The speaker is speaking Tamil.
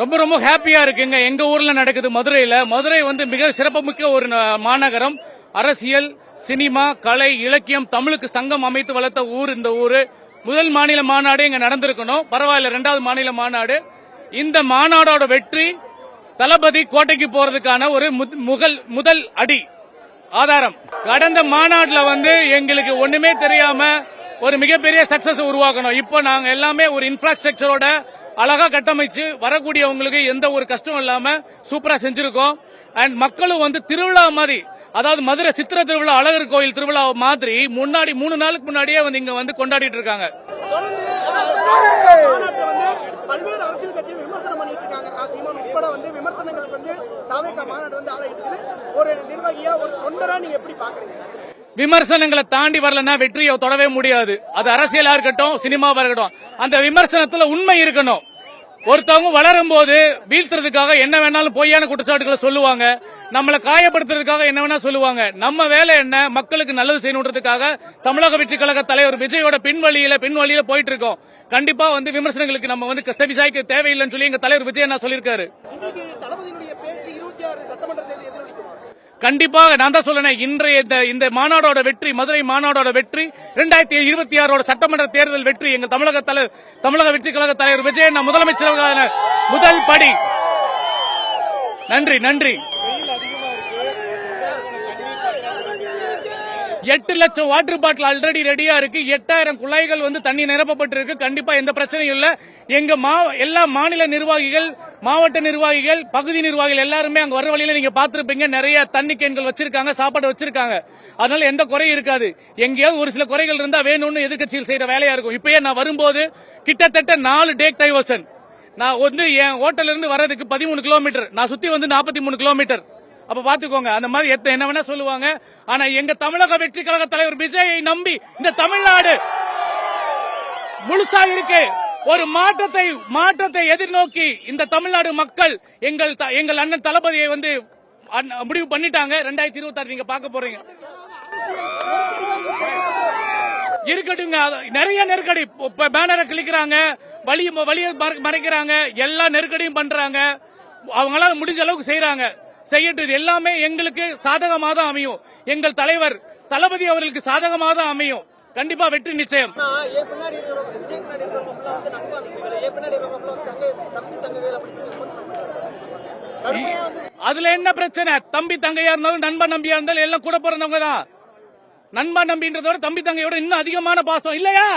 ரொம்ப ரொம்ப ஹாப்பியா இருக்குங்க. எங்க ஊர்ல நடக்குது மதுரையில. மதுரை வந்து மிக சிறப்புமிக்க ஒரு மாநகரம். அரசியல், சினிமா, கலை, இலக்கியம், தமிழுக்கு சங்கம் அமைத்து வளர்த்த ஊர் இந்த ஊரு. முதல் மாநில மாநாடு இங்க நடந்திருக்கணும். பரவாயில்ல, 2வது மாநில மாநாடு. இந்த மாநாடோட வெற்றி தளபதி கோட்டைக்கு போறதுக்கான ஒரு முதல் அடி ஆதாரம். கடந்த மாநாடுல வந்து எங்களுக்கு ஒண்ணுமே தெரியாம ஒரு மிகப்பெரிய சக்சஸ் உருவாக்கணும். இப்போ நாங்க எல்லாமே ஒரு இன்ஃப்ராஸ்ட்ரக்சரோட அழகா கட்டமைச்சு வரக்கூடியவங்களுக்கு எந்த ஒரு கஷ்டம் இல்லாம சூப்பரா செஞ்சிருக்கோம். அண்ட் மக்களும் வந்து திருவிழா மாதிரி, அதாவது மதுரை சித்திர திருவிழா, அழகர் கோயில் திருவிழா மாதிரி முன்னாடி 3 நாளுக்கு முன்னாடியே வந்து இங்க வந்து கொண்டாடிட்டு இருக்காங்க. பல்வேறு அரசியல் கட்சிகள் விமர்சனம் பண்ணிட்டு இருக்காங்க. சீமான் உட்பட வந்து விமர்சனங்களுக்கு வந்து தாவேகா மாநாடு வந்து ஆளாயிட்டு இருக்குது. ஒரு நிர்வாகியா, ஒரு தொண்டரா நீங்க எப்படி பாக்குறீங்க? விமர்சனங்களை தாண்டி வரலன்னா வெற்றியை தொடவே முடியாது. அது அரசியலா இருக்கட்டும், சினிமாவா இருக்கட்டும், அந்த விமர்சனத்துல உண்மை இருக்கணும். ஒருத்தவங்க வளரும் போது வீழ்த்துறதுக்காக என்ன வேணாலும் பொய்யான குற்றச்சாட்டுகளை சொல்லுவாங்க, நம்மளை காயப்படுத்துறதுக்காக என்ன வேணா சொல்லுவாங்க. நம்ம வேலை என்ன? மக்களுக்கு நல்லது செய்யணுன்றதுக்காக தமிழக வெற்றி கழக தலைவர் விஜயோட பின்வழியில போயிட்டு இருக்கோம். கண்டிப்பா வந்து விமர்சனங்களுக்கு நம்ம வந்து செவிசாய்க்க தேவையில்லைன்னு சொல்லி எங்க தலைவர் விஜய் என்ன சொல்லியிருக்காரு. கண்டிப்பாக நான் தான் சொல்றேன், இன்றைய இந்த மாநாடோட வெற்றி, மதுரை மாநாடோட வெற்றி, 2026 சட்டமன்ற தேர்தல் வெற்றி, எங்க தமிழக வெற்றி கழக தலைவர் விஜய் முதலமைச்சருக்கான முதல் படி. நன்றி நன்றி. 8 லட்சம் வாட்டர் பாட்டில் ஆல்ரெடி ரெடியா இருக்கு. 8000 குழாய்கள் வந்து தண்ணி நிரப்பப்பட்டிருக்கு. கண்டிப்பா எந்த பிரச்சனையும் இல்ல. எங்க எல்லா மாநில நிர்வாகிகள், மாவட்ட நிர்வாகிகள், பகுதி நிர்வாகிகள் எல்லாருமே அங்க வர வழியில நீங்க பாத்துருப்பீங்க, நிறைய தண்ணி கேன்கள் வச்சிருக்காங்க, சாப்பாடு வச்சிருக்காங்க. அதனால எந்த குறையும் இருக்காது. எங்கேயாவது ஒரு சில குறைகள் இருந்தா வேணும்னு எதிர்கட்சிகள் செய்யற வேலையா இருக்கும். இப்பயே நான் வரும்போது கிட்டத்தட்ட 4 டேக் டைவர்ஷன். நான் வந்து என் ஹோட்டல் இருந்து வர்றதுக்கு 13 கிலோமீட்டர், நான் சுத்தி வந்து 43 கிலோமீட்டர். அப்ப பாத்துக்கோங்க, அந்த மாதிரி என்ன வேணா சொல்லுவாங்க. ஆனா எங்க தமிழக வெற்றி கழக தலைவர் விஜயை நம்பி இந்த தமிழ்நாடு முழுசா இருக்கு. ஒரு மாற்றத்தை எதிர்நோக்கி இந்த தமிழ்நாடு மக்கள் எங்கள் அண்ணன் தளபதியை வந்து முடிவு பண்ணிட்டாங்க. 2026 நீங்க பார்க்க போறீங்க. இருக்கட்டுங்க, நிறைய நெருக்கடி. பேனரை கிளிக்கிறாங்க, வழியை மறைக்கிறாங்க, எல்லா நெருக்கடியும் பண்றாங்க. அவங்களால முடிஞ்ச அளவுக்கு செய்யறாங்க. செய்யட்டு எல்லாமே எங்களுக்கு சாதகமாக தான் அமையும். எங்கள் தலைவர் தளபதி அவர்களுக்கு சாதகமாக தான் அமையும். கண்டிப்பா வெற்றி நிச்சயம். அதுல என்ன பிரச்சனை? தம்பி தங்கையா இருந்தாலும் நண்பன் நம்பியா இருந்தாலும் எல்லாம் கூட பிறந்தவங்க தான். நண்பன் நம்பின்றதோட தம்பி தங்கையோட இன்னும் அதிகமான பாசம் இல்லையா?